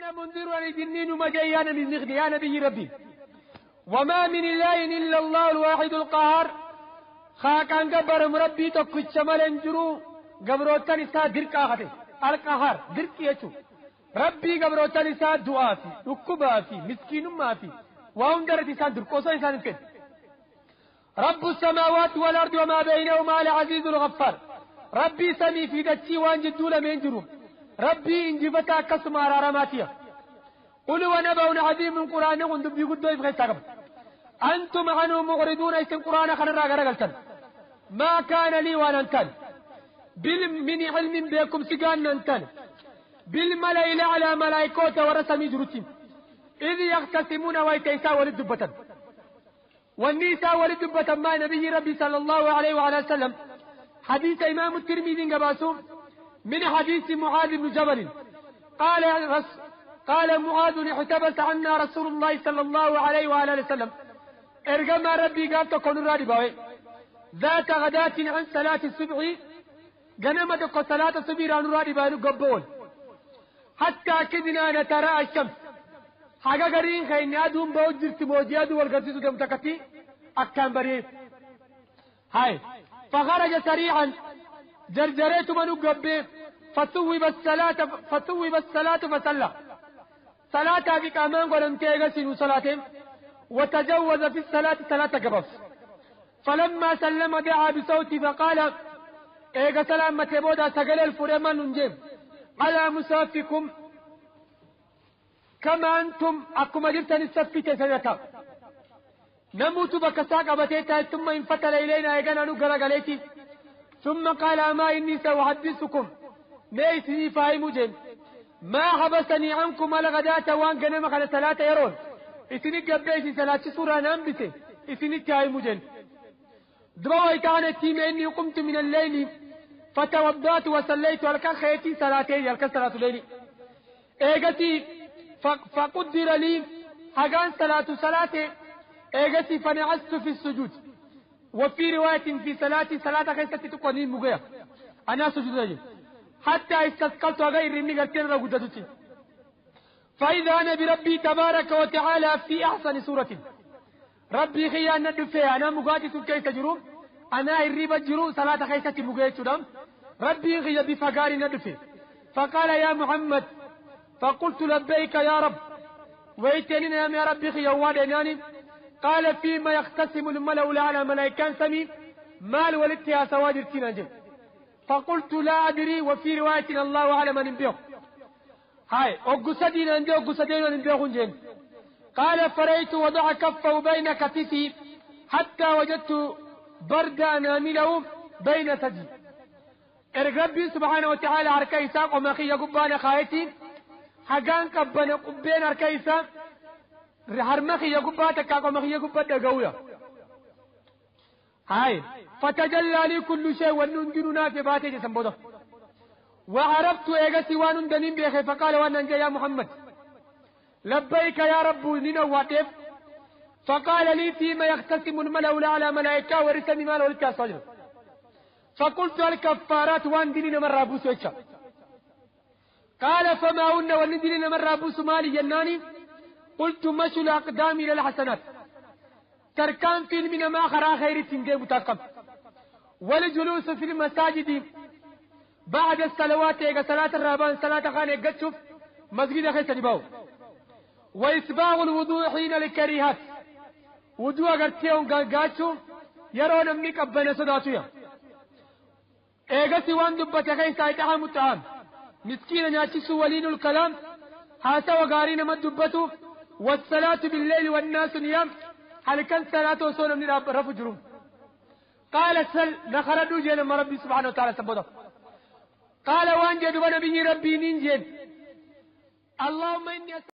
أنا منذر ولجنين مجيانا من نغني يا نبي ربي وما من إله إلا الله الواحد القهار خاكان قبر مربي تكوش شمال انجرو قبروتان إساء درك آخده القهار درك يشو ربي قبروتان إساء دعاء في ركبا في مسكين ما في وهم درت إساء دركوسا إساء نكد رب السماوات والأرض وما بينهما العزيز الغفار ربي سمي في دتشي وانجدو لم ينجرو ربي انجبتا كسم رارماتيا قل ونبأ عظيم من قرآن قندب يقدو يفغي ساقب أنتم عنه مغردون إسم قرآن خنر راقرقلتن ما كان لي وانا انتن من علم بكم سيقان انتن بالملئ على ملائكوت ورسمي جروتين إذ يختصمون ويتيسا ولدبتا والنساء ولدبتا ما نبي ربي صلى الله عليه وعلى وسلم حديث إمام الترمذي قباسوم من حديث معاذ بن جبل قال معاذ احتبس عنا رسول الله صلى الله عليه وآله وسلم ارقم ربي قال تكون الرادي باوي ذات غداة عن صلاة الصبح قنمتك صلاة الصبح عن الرادي باوي قبول حتى كدنا نترى الشمس حقا قرين خين يادهم بوجرت موجيادو والقرسيسو دمتكتي أكام بريف هاي فخرج سريعا جرجريت منو قبه فثوب الصلاة فصلى صلاة بك أمان ولم تيغسن صلاتهم وتجوز في الصلاة صلاة قبص فلما سلم دعا بصوتي فقال ايغا سلامة بودا سقل الفرمان نجيب على مسافكم كما أنتم أكما جبتن السفت سنتا نموت بكساق بتيتا ثم انفتل إلينا ايغانا نقرق عليتي ثم قال ما إني سأحدثكم ليسني فاهم جن ما حبسني عنكم على غداة وان قنم على صلاة يرون إسني قبيسي صلاة سورة نمبسي إسني فاهم جن دبوي كانت تيم إني قمت من الليل فتوضأت وصليت ولك خيتي صلاتي ولك صلاة الليل إيغتي فقدر لي حقان صلاة إيغتي فنعست في السجود وفي رواية في صلاة خيستي تقنين مغير أنا سجود لي حتى استثقلت غير إني قلتين رغدتي فإذا أنا بربي تبارك وتعالى في أحسن سورة ربي خيان ندفع أنا مغاتي كي تجرو أنا الرب جرو صلاة خيستي مغير شدام ربي خي بفقار ندفع فقال يا محمد فقلت لبيك يا رب ويتنين يا ربي خي وادناني قال فيما يختسم الملأ على ملائكان سمي مال ولدتها سواجر تنجم فقلت لا أدري وفي رواية الله أعلم من بيه هاي أقصدين أنجي أقصدين من بيه قال فريت وضع كفه بين كتفي حتى وجدت برد أنامله بين سجي ربي سبحانه وتعالى أركي ساق ومخي يقبان خايتي حقان قبنا قبين أركي ساق هرمخي يقباتك ومخي يقبات قوية هاي فتجلى لي كل شيء وننجرنا في باتي جسم وعرفت ايغسي وان دنين بيخي فقال وانا يا محمد لبيك يا رب ننواتف فقال لي فيما يختسم الملأ على ملائكة ورسني مال ولك صجر فقلت الكفارات وان ديننا من رابوس ويتشا قال فما هن وان ديننا من رابوس مالي جناني قلت مشوا الأقدام إلى الحسنات تركان في من ما خرا خير تنجي متاقب والجلوس في المساجد بعد الصلوات ايغا صلاة الرابان صلاة خان ايغا تشوف مسجد خير تجباو وإسباغ الوضوء حين الكريهات وضوء اغرتيون غاغاتشو يرون امنك ابنا صداتويا ايغا سوان دبت خير سايتها متعام مسكين ناتشو ولين الكلام هاسا وغارين مدبتو والصلاة بالليل والناس نيام هل كان صلاة وصونا من رفو جروم قال سل نخردو جينا ما ربي سبحانه وتعالى سبوده قال وانجد ونبي ربي ننجد اللهم إني